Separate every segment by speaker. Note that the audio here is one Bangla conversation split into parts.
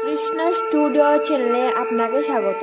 Speaker 1: কৃষ্ণ স্টুডিও চ্যানেলে আপনাকে স্বাগত।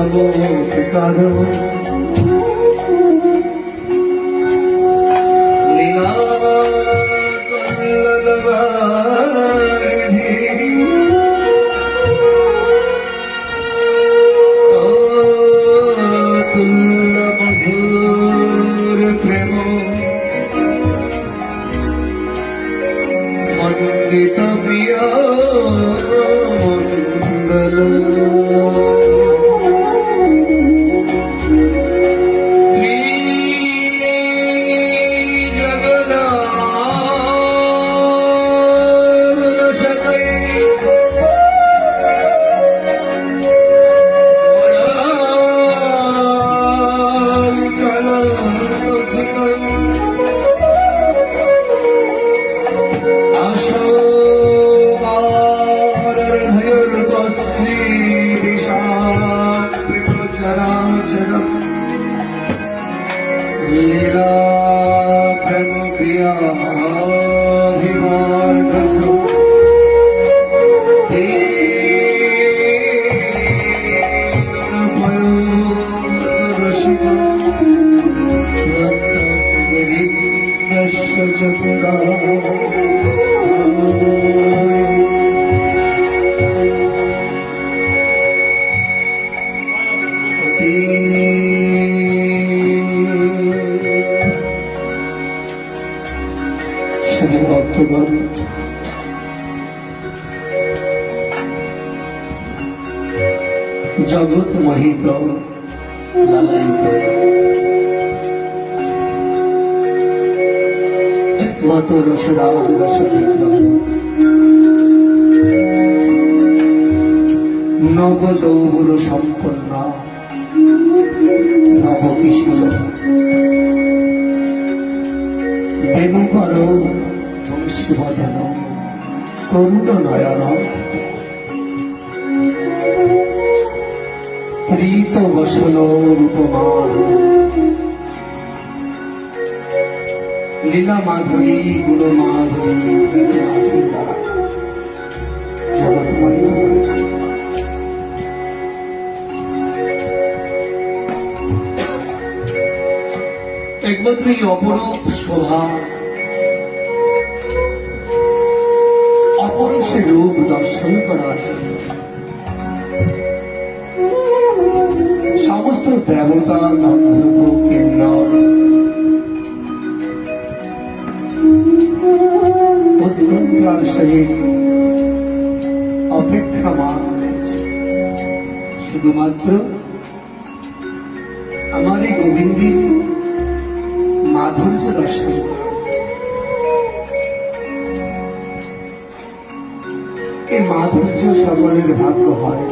Speaker 2: চমৎকার লীলা কল্লবারিধি তুল্য মধুর প্রেম মণ্ডিত প্রিয় মণ্ডল लीला प्रेम प्रियाभिमार्गसु रसिक गोविन्दस्य चतुरा ভক্তগণ জগৎ মোহিত লালায়িত একমাত্র রসরাজ রসবিগ্রহ নব যৌবন সম্পন্ন নব কিশোর বেণুকর বংশীবদন করুণ নয়ন প্রীত বসন রূপমান লীলা মাধুরী গুণ মাধুরী জগৎময় হয়েছে। একমাত্র এই অপরূপ শোভা অপরূপ রূপ দর্শন করার সমস্ত দেবতা গন্ধর্ব কিন্নর উৎকণ্ঠার সহিত অপেক্ষামান রয়েছে শুধুমাত্র আমার এই গোবিন্দের মাধুর্য দর্শন এই মাধুর্য সকলের ভাগ্য হয়।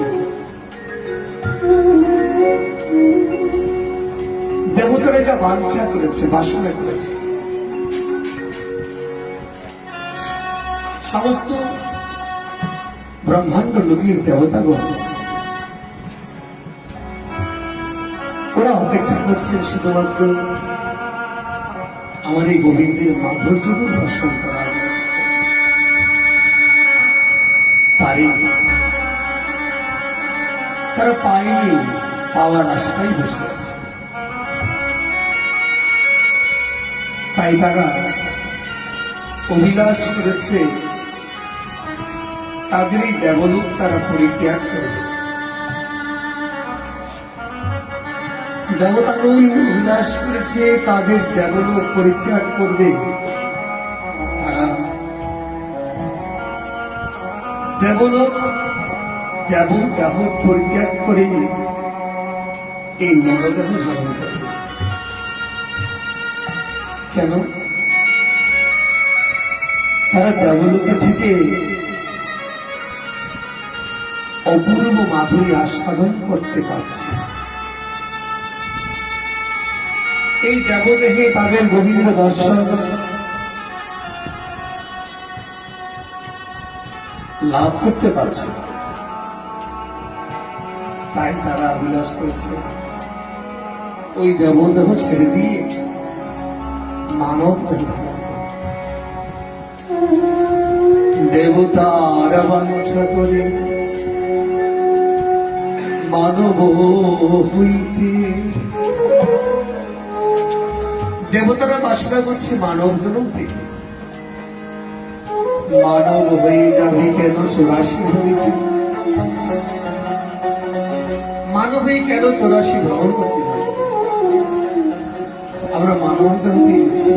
Speaker 2: দেবতারা যা বাঞ্ছা করেছে বাসনা করেছে সমস্ত ব্রহ্মাণ্ড লোকের দেবতাগণ ওরা অপেক্ষা করছেন শুধুমাত্র আমার এই গোবিন্দের মাধুর্য দর্শন করার পারেনি, তারা পায়নি, পাওয়ার আশায় বসে আছে। তাই তারা অভিলাষ করেছে তাদের এই দেবলোক তারা পরিত্যাগ করবে। দেবতাগণ অভিলাষ করেছে তাদের দেবলোক পরিত্যাগ করবে। তারা দেবলোক দেব দেহ পরিত্যাগ করে এই নরদেহ ধারণ করবে। কেন? তারা দেবলোকে থেকে অপূর্ব মাধুরী আস্বাদন করতে পারছে। এই দেবদেহে তাদের গোবিন্দ দর্শন লাভ করতে পারছে, তাই তারা অভিলাষ করেছে ওই দেবদেহ ছেড়ে দিয়ে মানব দেহ ধারণ করতে। দেবতার বাঞ্ছা করে মানব হইতে দেবতারা বাসনা করছে মানব জন্ম পেতে। মানব হয়ে যাবে কেন 84 হইতে? মানব হয়ে কেন 84 ভ্রমণ করতে হবে? আমরা মানব দেহ পেয়েছি,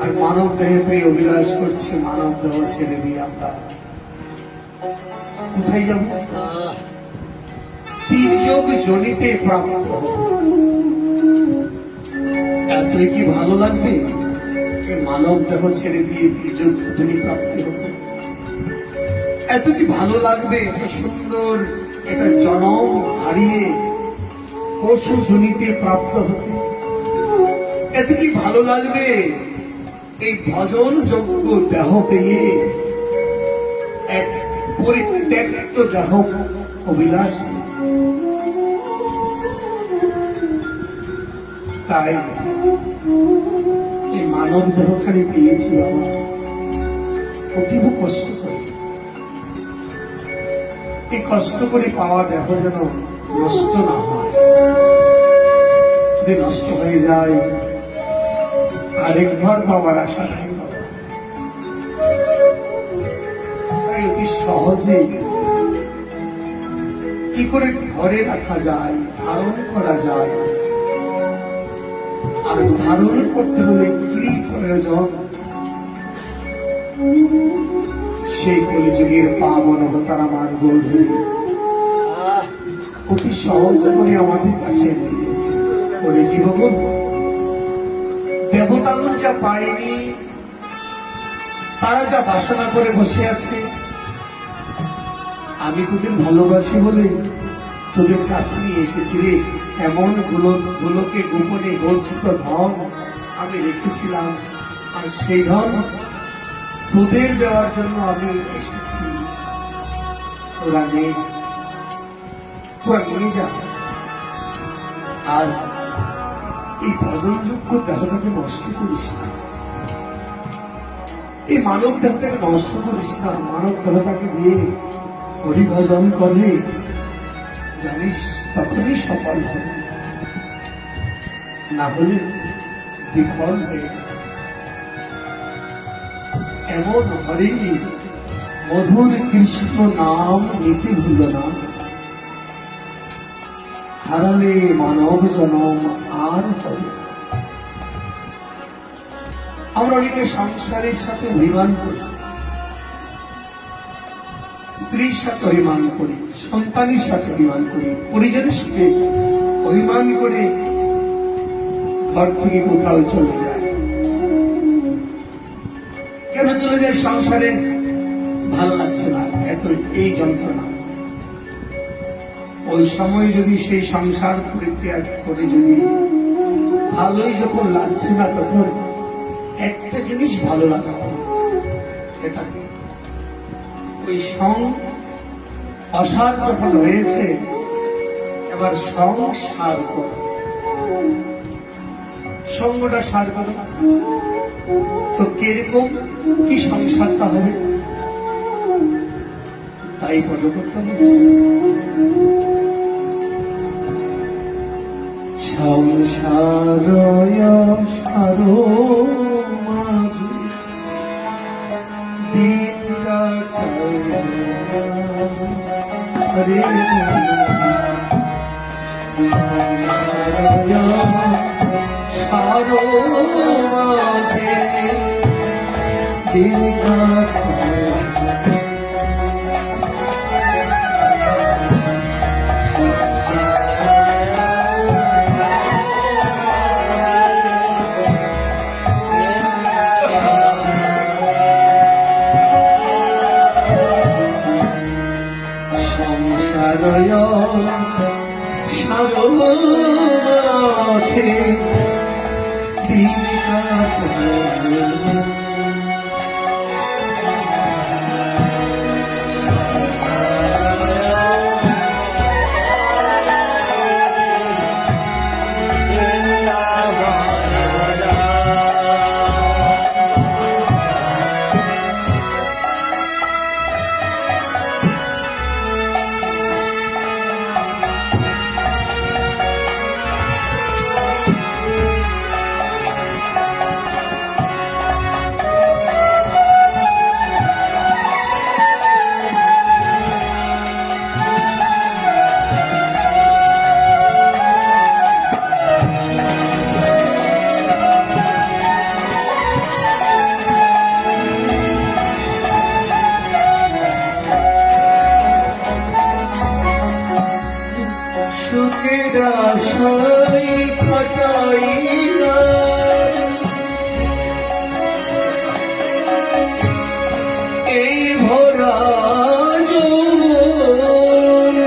Speaker 2: আর মানব দেহে পেয়ে অভিলাষ করছে মানব দেহ ছেড়ে দিয়ে আমরা কোথায় যাব? তির্যক জনিতে প্রাপ্ত এতই কি ভালো লাগবে মানব দেহ ছেড়ে দিয়ে তির্যক জনি প্রাপ্তি হতো? এত কি ভালো লাগবে এত সুন্দর এটা জনম হারিয়ে পশু জনিতে প্রাপ্ত হতে? এত কি ভালো লাগবে এই ভজন যোগ্য দেহ পেয়ে এক পরিত্যক্ত দেহ অভিলাষ? তাই এই মানব দেহখানি পেয়েছি বাবা অতীব কষ্ট করে। এই কষ্ট করে পাওয়া দেহ যেন নষ্ট না হয়। যদি নষ্ট হয়ে যায় আরেকবার পাওয়ার আশা নাই বাবা। তাই অতি সহজে কি করে ঘরে রাখা যায়, ধারণ করা যায়, আর ধারণ করতে হলে কি প্রয়োজন সেই কলিযুগের পাবন অবতার আমার গৌরী অতি সহজ করে আমাদের কাছে দিয়েছে। বলে জীবন দেবতাগণ যা পায়নি, তারা যা বাসনা করে বসে আছে, আমি তোদের ভালোবাসি বলে তোদের কাছে নিয়ে এসেছি রে। এমন গুলোকে গোপনে গর্জিত ধন আমি রেখেছিলাম, আর সেই ধন তোদের দেওয়ার জন্য আমি এসেছি। তোরা নিয়ে যা, আর এই ভজনযোগ্য দেহটাকে নষ্ট করিস না, এই মানব দেহটাকে নষ্ট করিস না। মানব দেহটাকে দিয়ে হরিভজন করলে জানিস তখনই সফল হবে, না হলে বিফল হয়ে যাবে। এমন হরি মধুর কৃষ্ণ নাম নিতে ভুল না, হারালে মানব জনম আর হবে। আমরা অনেকে সংসারের সাথে অভিমান করি, স্ত্রীর সাথে অভিমান করি, সন্তানের সাথে অভিমান করি, পরিজনের সাথে অভিমান করে ঘর থেকে কোথাও চলে যায়। কেন চলে যায়? সংসারে ভালো লাগছে না, এত এই যন্ত্রণা। ওই সময় যদি সেই সংসার পরিত্যাগ করে যদি ভালোই যখন লাগছে না, তখন একটা জিনিস ভালো লাগা, সেটা ওই সং অসার যখন হয়েছে, এবার সংসার করো, সঙ্গটা সার করো। তো কিরকম কি সংসারটা হবে? তাই পদকর্তা সংসারয় সারো মাঝে দিন হরে সারো মাঝে দিন সারোমাঝে দিন আমায় কাটাইলা এই ভরা যৌবন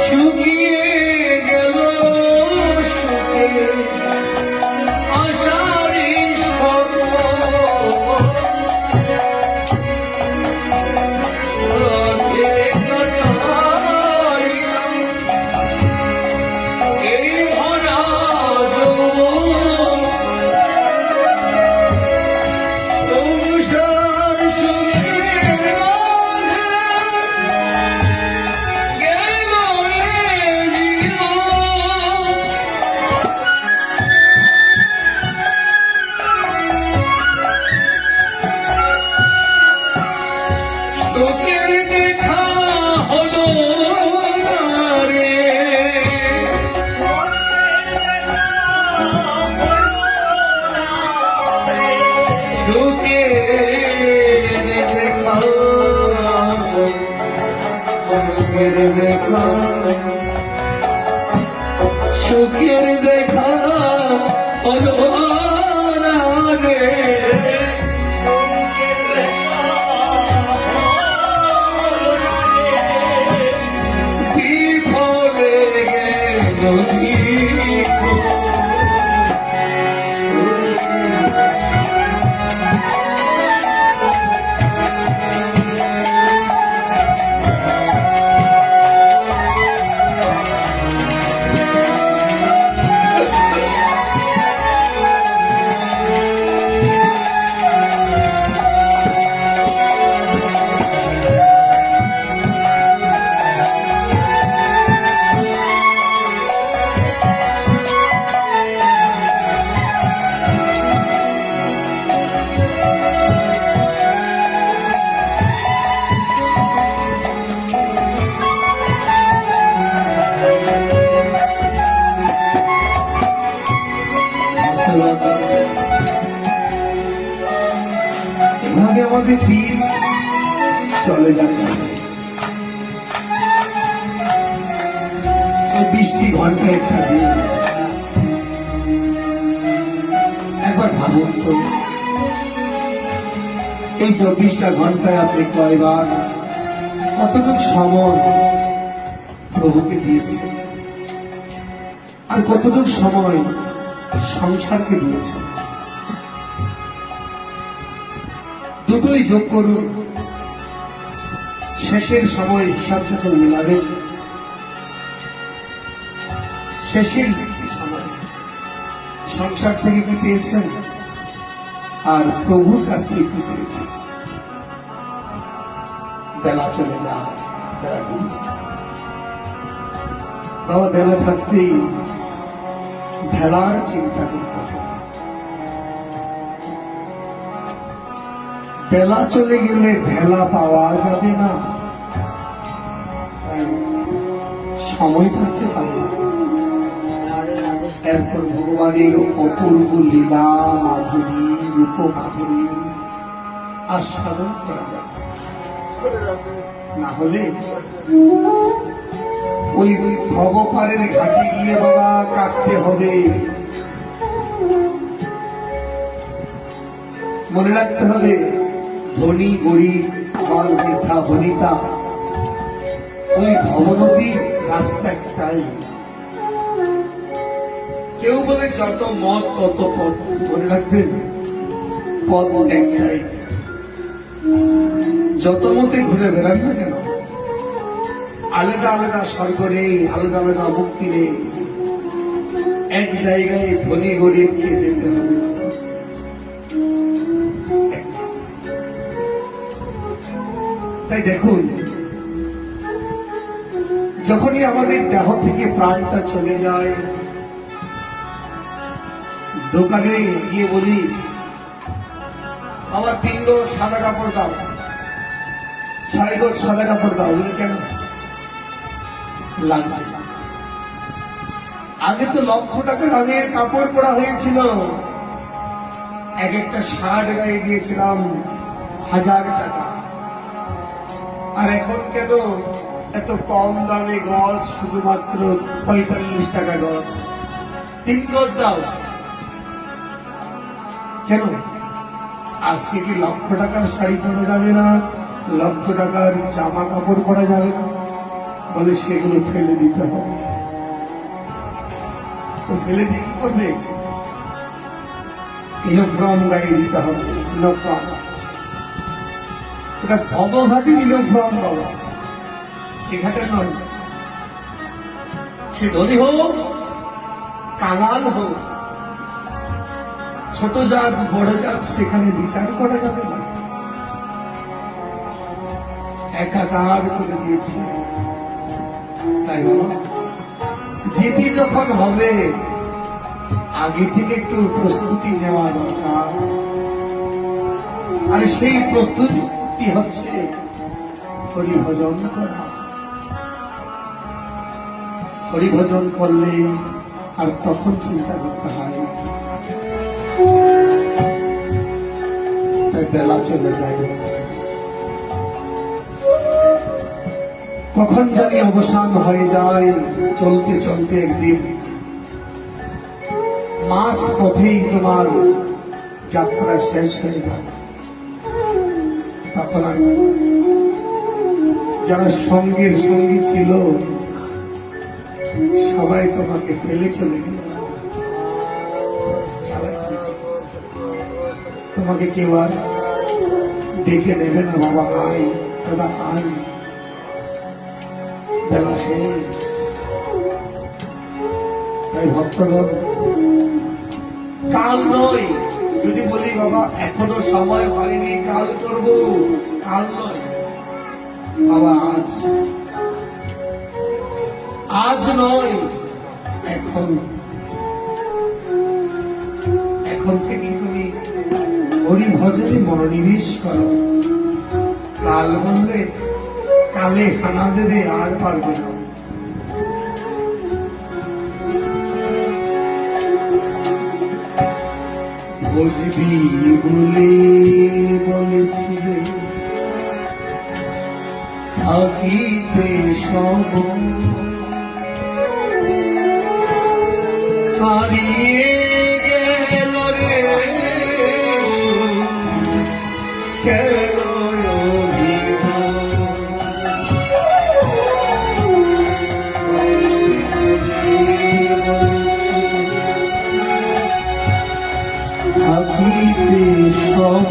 Speaker 2: শুকিয়ে গেল সুখে আশারি এই ভরা যৌবন সংসার সুখের মাঝে গেল চোখের দেখা হলো না রে চোখের দেখা চোখের দেখা চোখের দেখা হলো না রে বিফলে গেল জীবন এভাবে আমাদের দিন চলে যাচ্ছে 24টি ঘন্টা একটা দিন একবার ভাবুন তো এই 24টা ঘন্টায় আপনি কয়বার কতটুকু সময় প্রভুকে দিয়েছে আর কতটুকু সময় সংসারকে দিয়েছে দুটোই যোগ করুন শেষের সময় হিসাব যখন মিলাবেন শেষের সময় সংসার থেকে কি পেয়েছেন আর প্রভুর কাছ থেকে কি পেয়েছেন বেলা চলে যায় বেলা চলছে বাবা বেলা থাকতেই ভেলার চিন্তা করতে হবে বেলা চলে গেলে ভেলা পাওয়া যাবে না সময় থাকতে পারে না এরপর ভগবানের অপূর্ব লীলা মাধুরী রূপ মাধুরী আস্বাদন করা যাবে না হলে ওই ভবপারের ঘাটে গিয়ে বাবা কাটতে হবে মনে রাখতে হবে ধনী গরিব বাল বৃদ্ধা বনিতা ওই ভবনদীর রাস্তা একটাই কেউ বলে যত মত তত পথ মনে রাখবেন পথ একটাই যত মতে ঘুরে বেড়ান না কেন আলাদা আলাদা স্বর্গ নেই আলাদা আলাদা মুক্তি নেই এক জায়গায় ধনী গরিবকে যেতে হবে তাই দেখুন যখনই আমাদের দেহ থেকে প্রাণটা চলে যায় দোকানে গিয়ে বলি আমার 3 গজ সাদা কাপড় দাও 6 গজ সাদা কাপড় দাও বলে কেন লাগবে আগে তো লক্ষ টাকা দামের কাপড় পরা হয়েছিল এক একটা শার্ট গায়ে দিয়েছিলাম 1000 টাকা আর এখন কেন এত কম দামে গজ, শুধুমাত্র 45 টাকা গজ, 3 গজ দাও। কেন? আজকে কি লক্ষ টাকার শাড়ি পরা যাবে না, লক্ষ টাকার জামা কাপড় পরা যাবে না? বলে সেগুলো ফেলে দিতে হবে। তো ফেলে দিয়ে কি করবে? ইউনিফর্ম গায়ে দিতে হবে। ইউনিফর্ম, এটা ভবঘাটি ইউনিফর্ম বাবা, এ ঘাটের নয়। সে ধনী হোক, কাঙাল হোক, ছোট জাত বড় জাত, সেখানে বিচার করা যাবে না। একাকার করে দিয়েছে। তাই যেটি যখন হবে আগে থেকে একটু প্রস্তুতি নেওয়া দরকার। আর সেই প্রস্তুতি হচ্ছে হরিভজন করা। হরিভজন করলে আর তখন চিন্তা করতে হয়, তাই বেলা চলে যায়। কখন জানি অবসান হয়ে যায়। চলতে চলতে একদিন মাস পথেই তোমার যাত্রা শেষ হয়ে যায়। তখন আর যারা সঙ্গের সঙ্গী ছিল সবাই তোমাকে ফেলে চলে গেল। তোমাকে কেউ আর ডেকে নেবে না, বাবা আয়, দাদা আয়, বেলা শেষ। তাই ভক্তগণ, কাল নয়, যদি বলি বাবা এখনো সময় হয়নি, কাল করব, কাল নয় বাবা, আজ, আজ নয়, এখন। এখন থেকে তুমি হরিভজনে মনোনিবেশ করো। কাল বললে কালে হানা দেবে, আর পারবে না। বুঝবি বলে বলেছিলে থাকিতে সব হারিয়ে গেল রে, কেন থাকিতে সব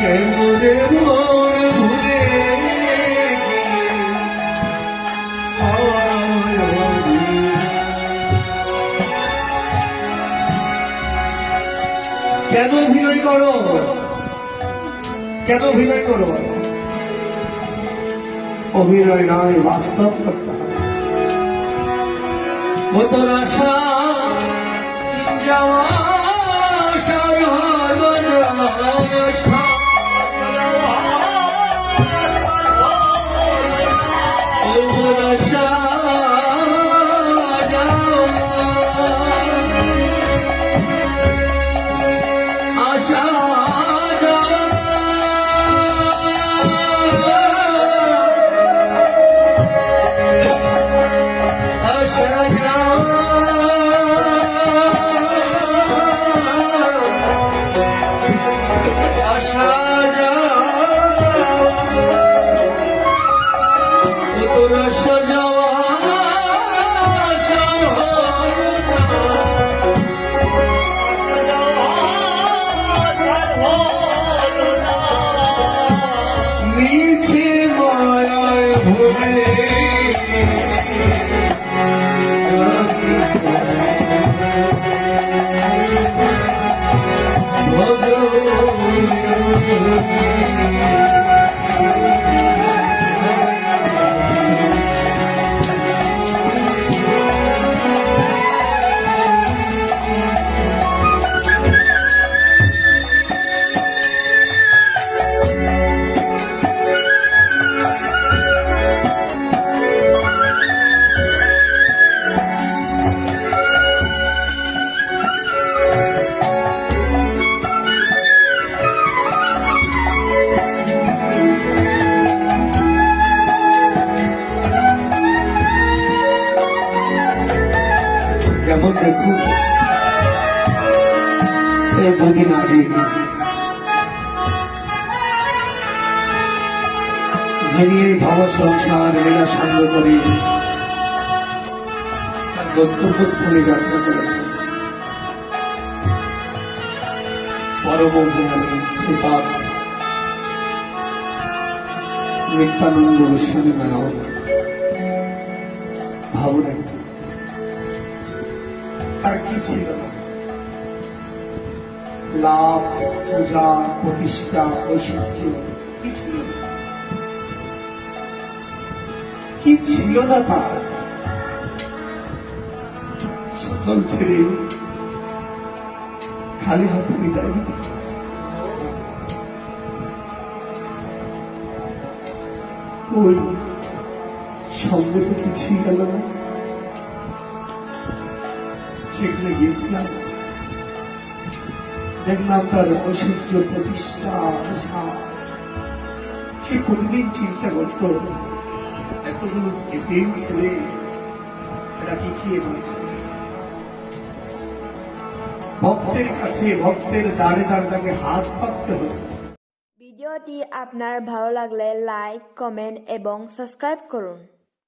Speaker 2: কেন রে মন ভুলে কেন অভিনয় করো? কেন অভিনয় করো? অভিনয় নয়, বাস্তব করতে হবে। ও তোর আশা যাওয়া সারহল আশা, ও তোর আশা আশা দুদিন আগে যিনি এই ভব সংসার লীলা সাঙ্গ করে তার গন্তব্যস্থলে যাত্রা করেছেন, পরম জ্ঞানী শ্রীপাদ নিত্যানন্দ গোস্বামী মহারাজ। ভাবনা তার কি ছিল না? লাভ, পূজা, প্রতিষ্ঠা, ঐশ্বর্য কি ছিল না? কি ছিল না তার? সকল ছেড়ে খালি হাতে বিদায় দিতে হয়েছে। ওই সঙ্গে তো কিছুই গেল না। সেখানে গিয়েছিলাম, দেখলাম তার ঐশ্বর্য, প্রতিষ্ঠা, আশা। সে প্রতিদিন চিন্তা করত, এতগুলো এতিম ছেলে এরা কি খেয়ে বলেছে। ভক্তের কাছে, ভক্তের দ্বারে দ্বারে তাকে হাত পাততে হতো।
Speaker 1: ভিডিওটি আপনার ভালো লাগলে লাইক, কমেন্ট এবং সাবস্ক্রাইব করুন।